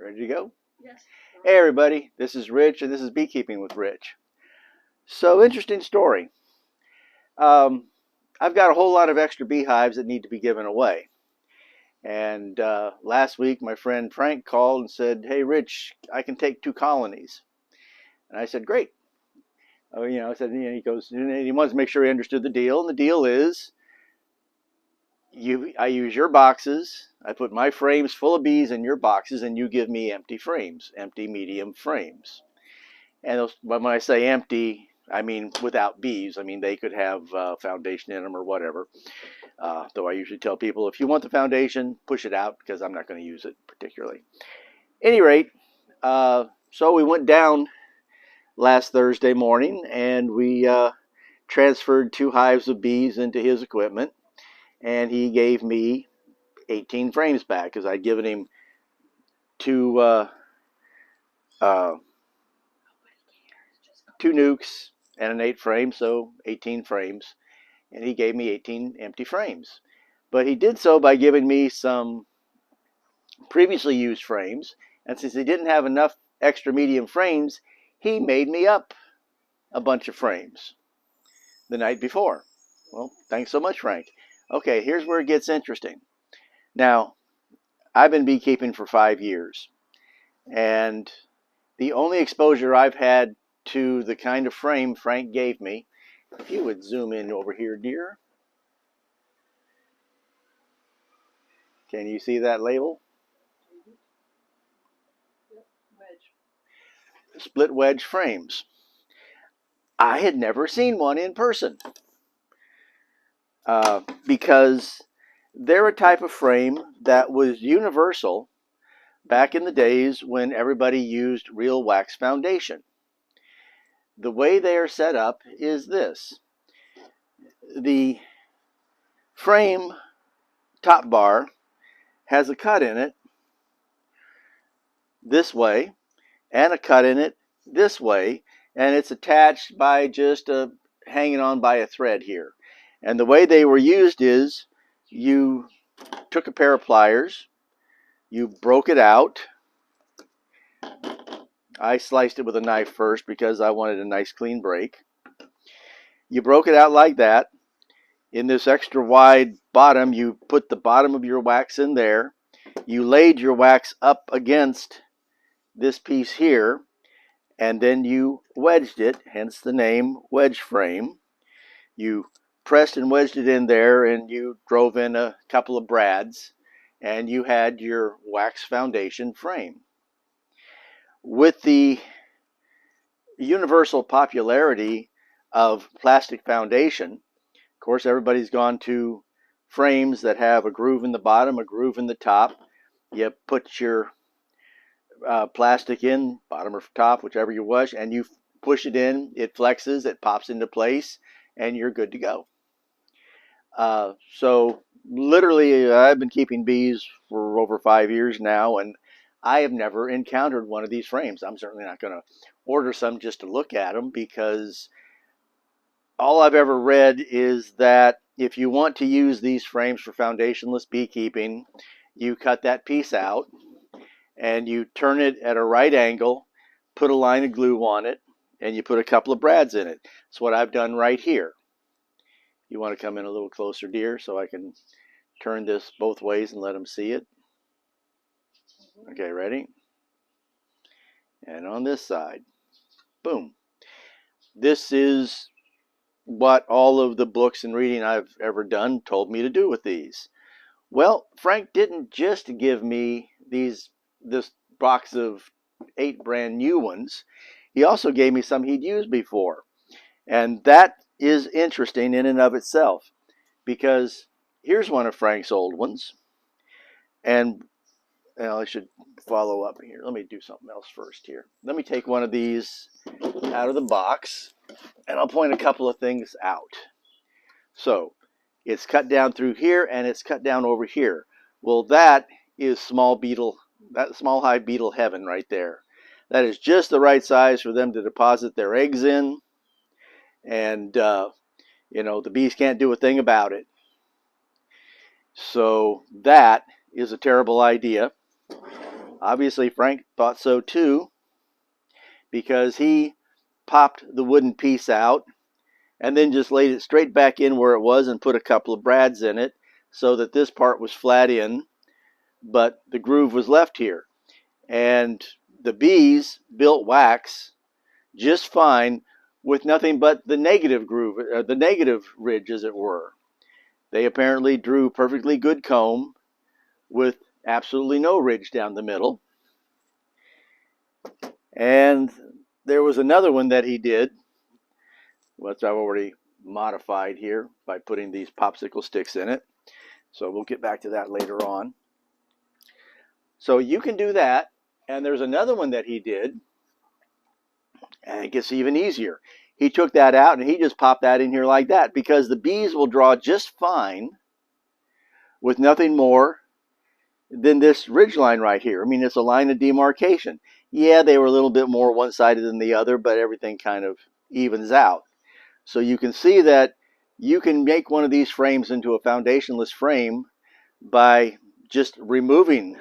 Ready to go? Yes. Hey everybody, this is Rich and this is Beekeeping with Rich. So interesting story. Um, I've got a whole lot of extra beehives that need to be given away. And last week my friend Frank called and said, "Hey Rich, I can take 2 colonies." And I said, "Great." I said, he goes, and he wants to make sure he understood the deal. And the deal is, I use your boxes. I put my frames full of bees in your boxes, and you give me empty frames, empty medium frames. And when I say empty, I mean without bees. I mean they could have foundation in them or whatever. Though I usually tell people, if you want the foundation, push it out because I'm not going to use it particularly. Any rate, so we went down last Thursday morning and we transferred 2 hives of bees into his equipment. And he gave me 18 frames back because I'd given him two uh, 2 nukes and an 8 frame, so 18 frames. And he gave me 18 empty frames. But he did so by giving me some previously used frames. And since he didn't have enough extra medium frames, he made me up a bunch of frames the night before. Well, thanks so much, Frank. Okay, here's where it gets interesting. Now, I've been beekeeping for 5 years. And the only exposure I've had to the kind of frame Frank gave me, if you would zoom in over here, dear. Can you see that label? Yep. Wedge. Split wedge frames. I had never seen one in person because they're a type of frame that was universal back in the days when everybody used real wax foundation. The way they are set up is this. The frame top bar has a cut in it this way and a cut in it this way, and it's attached by just hanging on by a thread here. And the way they were used is you took a pair of pliers, you broke it out. I sliced it with a knife first because I wanted a nice clean break. You broke it out like that. In this extra wide bottom, you put the bottom of your wax in there. You laid your wax up against this piece here, and then you wedged it, hence the name wedge frame. You pressed and wedged it in there, and you drove in a couple of brads, and you had your wax foundation frame. With the universal popularity of plastic foundation, of course, everybody's gone to frames that have a groove in the bottom, a groove in the top. You put your plastic in, bottom or top, whichever you wish, and you push it in, it flexes, it pops into place, and you're good to go. So literally, I've been keeping bees for over 5 years now, and I have never encountered one of these frames. I'm certainly not going to order some just to look at them, because all I've ever read is that if you want to use these frames for foundationless beekeeping, you cut that piece out and you turn it at a right angle, put a line of glue on it, and you put a couple of brads in it. That's what I've done right here. You want to come in a little closer, dear, so I can turn this both ways and let them see it. Okay, ready? And on this side, boom. This is what all of the books and reading I've ever done told me to do with these. Well, Frank didn't just give me this box of 8 brand new ones. He also gave me some he'd used before. And that is interesting in and of itself, because here's one of Frank's old ones. And I should follow up here. Let me do something else first here. Let me take one of these out of the box, and I'll point a couple of things out. So it's cut down through here, and it's cut down over here. Well, that is small hive beetle heaven right there. That is just the right size for them to deposit their eggs in, and the bees can't do a thing about it. So that is a terrible idea. Obviously, Frank thought so too, because he popped the wooden piece out and then just laid it straight back in where it was and put a couple of brads in it so that this part was flat in, but the groove was left here. And the bees built wax just fine with nothing but the negative groove, the negative ridge, as it were. They apparently drew perfectly good comb with absolutely no ridge down the middle. And there was another one that he did, which I've already modified here by putting these popsicle sticks in it. So we'll get back to that later on. So you can do that. And there's another one that he did, and it gets even easier. He took that out and he just popped that in here like that, because the bees will draw just fine with nothing more than this ridge line right here. I mean, it's a line of demarcation. Yeah, they were a little bit more one-sided than the other, but everything kind of evens out. So you can see that you can make one of these frames into a foundationless frame by just removing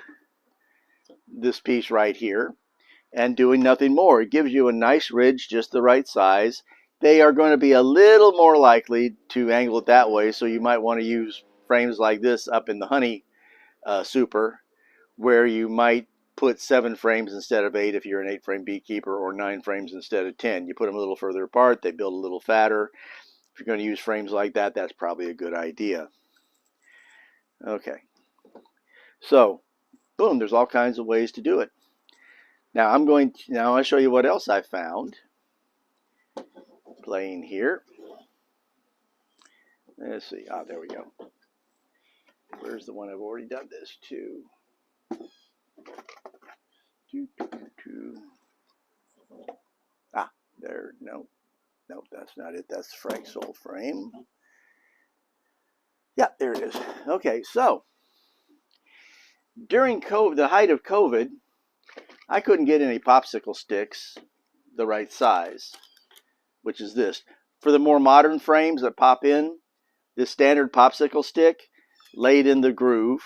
this piece right here and doing nothing more. It gives you a nice ridge, just the right size. They are going to be a little more likely to angle it that way, so you might want to use frames like this up in the honey super, where you might put 7 frames instead of 8 if you're an 8-frame beekeeper, or 9 frames instead of 10. You put them a little further apart, they build a little fatter. If you're going to use frames like that, that's probably a good idea. Okay, so boom, there's all kinds of ways to do it. Now I'll show you what else I found playing here. Let's see. There we go. Where's the one I've already done this to? There. No, that's not it. That's Frank's old frame. Yeah, there it is. Okay, so during COVID, the height of COVID, I couldn't get any popsicle sticks the right size, which is this. For the more modern frames that pop in, this standard popsicle stick laid in the groove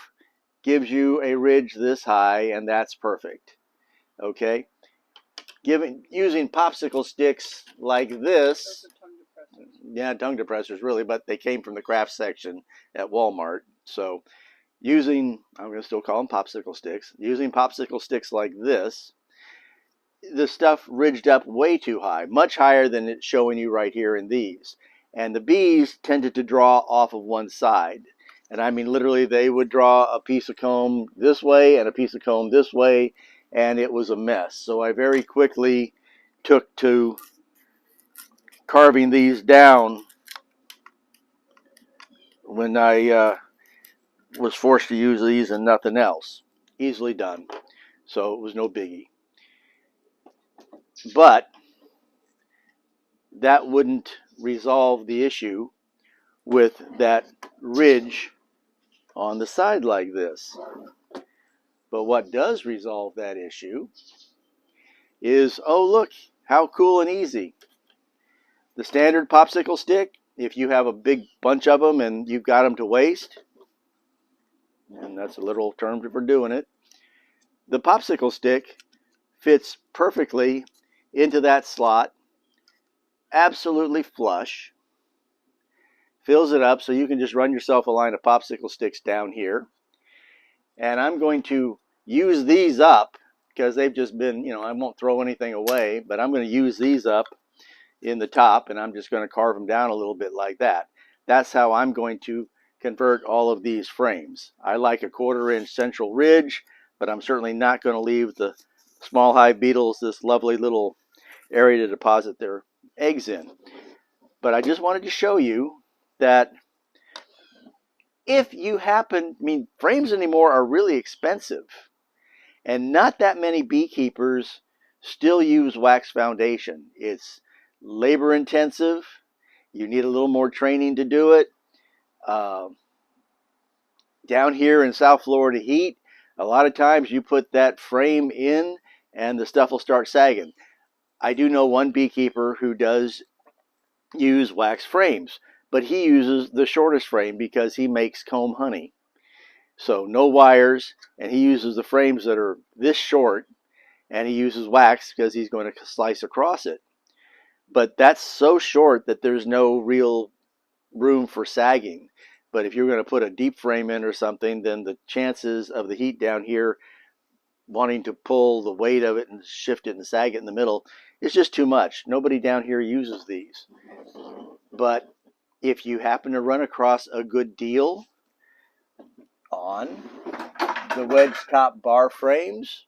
gives you a ridge this high, and that's perfect. Okay? Using popsicle sticks like this, yeah, tongue depressors really, but they came from the craft section at Walmart. So I'm going to still call them popsicle sticks, using popsicle sticks like this, the stuff ridged up way too high, much higher than it's showing you right here in these. And the bees tended to draw off of one side. And I mean, literally, they would draw a piece of comb this way and a piece of comb this way, and it was a mess. So I very quickly took to carving these down when I was forced to use these and nothing else. Easily done. So it was no biggie. But that wouldn't resolve the issue with that ridge on the side like this. But what does resolve that issue is, oh look, how cool and easy. The standard popsicle stick, if you have a big bunch of them and you've got them to waste, and that's a literal term for doing it, the popsicle stick fits perfectly into that slot, absolutely flush, fills it up so you can just run yourself a line of popsicle sticks down here. And I'm going to use these up because they've just been, I won't throw anything away, but I'm going to use these up in the top, and I'm just going to carve them down a little bit like that. That's how I'm going to convert all of these frames. I like a 1/4 inch central ridge, but I'm certainly not going to leave the small hive beetles this lovely little area to deposit their eggs in. But I just wanted to show you that if you frames anymore are really expensive, and not that many beekeepers still use wax foundation. It's labor intensive. You need a little more training to do it. Down here in South Florida heat, a lot of times you put that frame in and the stuff will start sagging. I do know one beekeeper who does use wax frames, but he uses the shortest frame because he makes comb honey. So no wires, and he uses the frames that are this short, and he uses wax because he's going to slice across it. But that's so short that there's no real room for sagging. But if you're going to put a deep frame in or something, then the chances of the heat down here wanting to pull the weight of it and shift it and sag it in the middle is just too much. Nobody down here uses these. But if you happen to run across a good deal on the wedge top bar frames,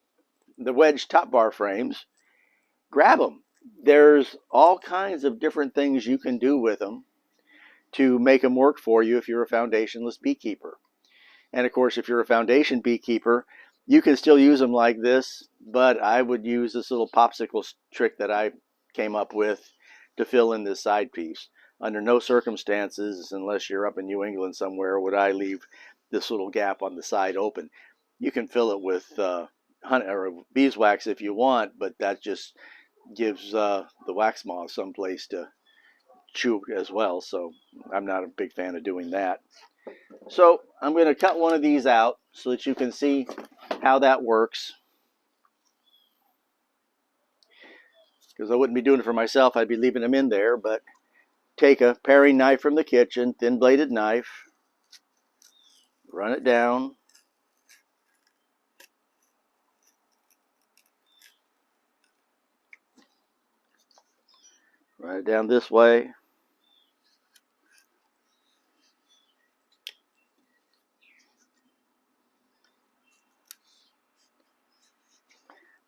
grab them. There's all kinds of different things you can do with them to make them work for you if you're a foundationless beekeeper. And of course, if you're a foundation beekeeper, you can still use them like this, but I would use this little popsicle trick that I came up with to fill in this side piece. Under no circumstances, unless you're up in New England somewhere, would I leave this little gap on the side open. You can fill it with honey or beeswax if you want, but that just gives the wax moth someplace to chew as well, so I'm not a big fan of doing that. So I'm going to cut one of these out so that you can see how that works. Because I wouldn't be doing it for myself, I'd be leaving them in there. But take a paring knife from the kitchen, thin bladed knife, run it down. Run it down this way.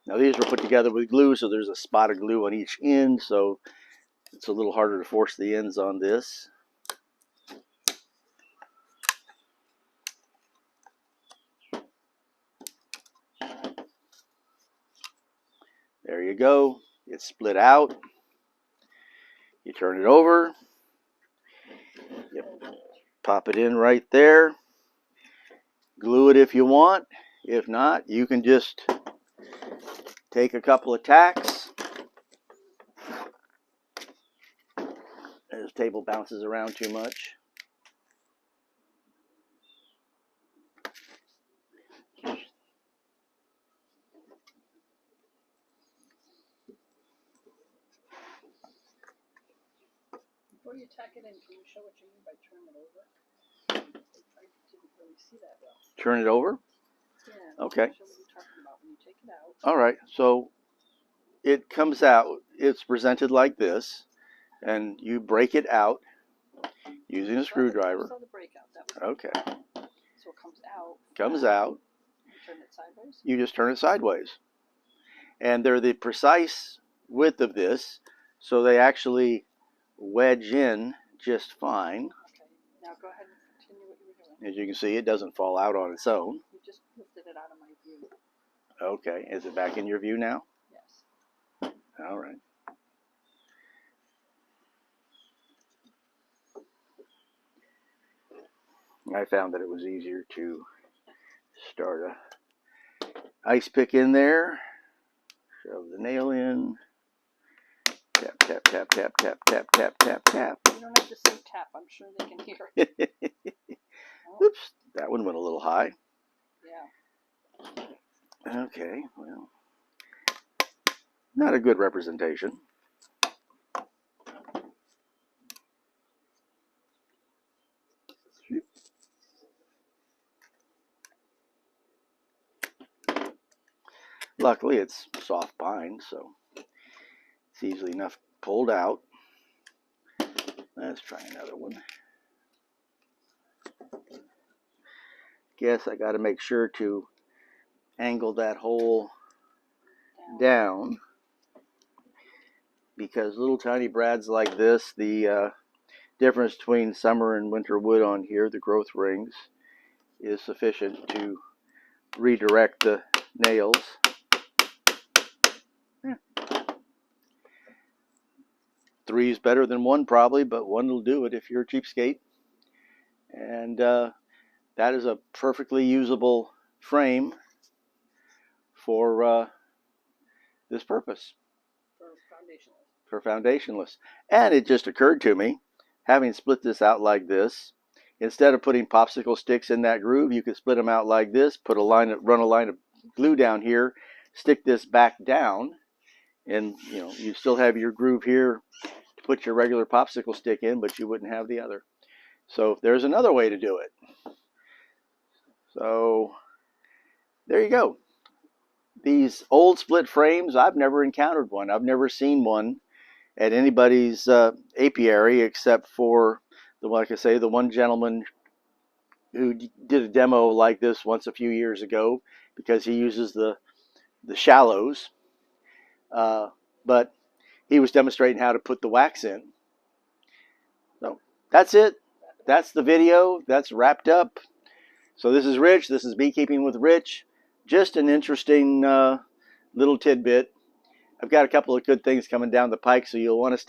Now these were put together with glue, so there's a spot of glue on each end, so it's a little harder to force the ends on this. There you go. It's split out. You turn it over. You pop it in right there. Glue it if you want. If not, you can just take a couple of tacks. This table bounces around too much. Before you tack it in, can you show what you mean by turn it over? I didn't really see that well. Turn it over? Yeah. Okay. Show what you're talking about when you take it out. All right. So it comes out. It's presented like this, and you break it out using a screwdriver. I saw the breakout. That was Okay. So it comes out. Comes out. You turn it sideways? You just turn it sideways. And they're the precise width of this, so they actually wedge in just fine. Okay. Now go ahead and continue what you were doing. As you can see, it doesn't fall out on its own. You just lifted it out of my view. Okay. Is it back in your view now? Yes. All right. I found that it was easier to start a ice pick in there, shove the nail in, tap, tap, tap, tap, tap, tap, tap, tap, tap. You don't have to say tap. I'm sure they can hear it. Oops, that one went a little high. Yeah. Okay, well, not a good representation. Luckily, it's soft pine, so it's easily enough pulled out. Let's try another one. Guess I got to make sure to angle that hole down, because little tiny brads like this, the difference between summer and winter wood on here, the growth rings, is sufficient to redirect the nails. Three is better than one probably, but one will do it if you're a cheapskate. And that is a perfectly usable frame for this purpose. For foundationless. And it just occurred to me, having split this out like this, Instead of putting popsicle sticks in that groove, you could split them out like this, run a line of glue down here, stick this back down, and you still have your groove here to put your regular popsicle stick in, but you wouldn't have the other. So there's another way to do it. So there you go. These old split frames, I've never encountered one. I've never seen one at anybody's apiary except for, like I say, the one gentleman who did a demo like this once a few years ago because he uses the shallows. But he was demonstrating how to put the wax in. So that's it. That's the video. That's wrapped up. So this is Rich. This is Beekeeping with Rich. Just an interesting little tidbit. I've got a couple of good things coming down the pike, so you'll want to stay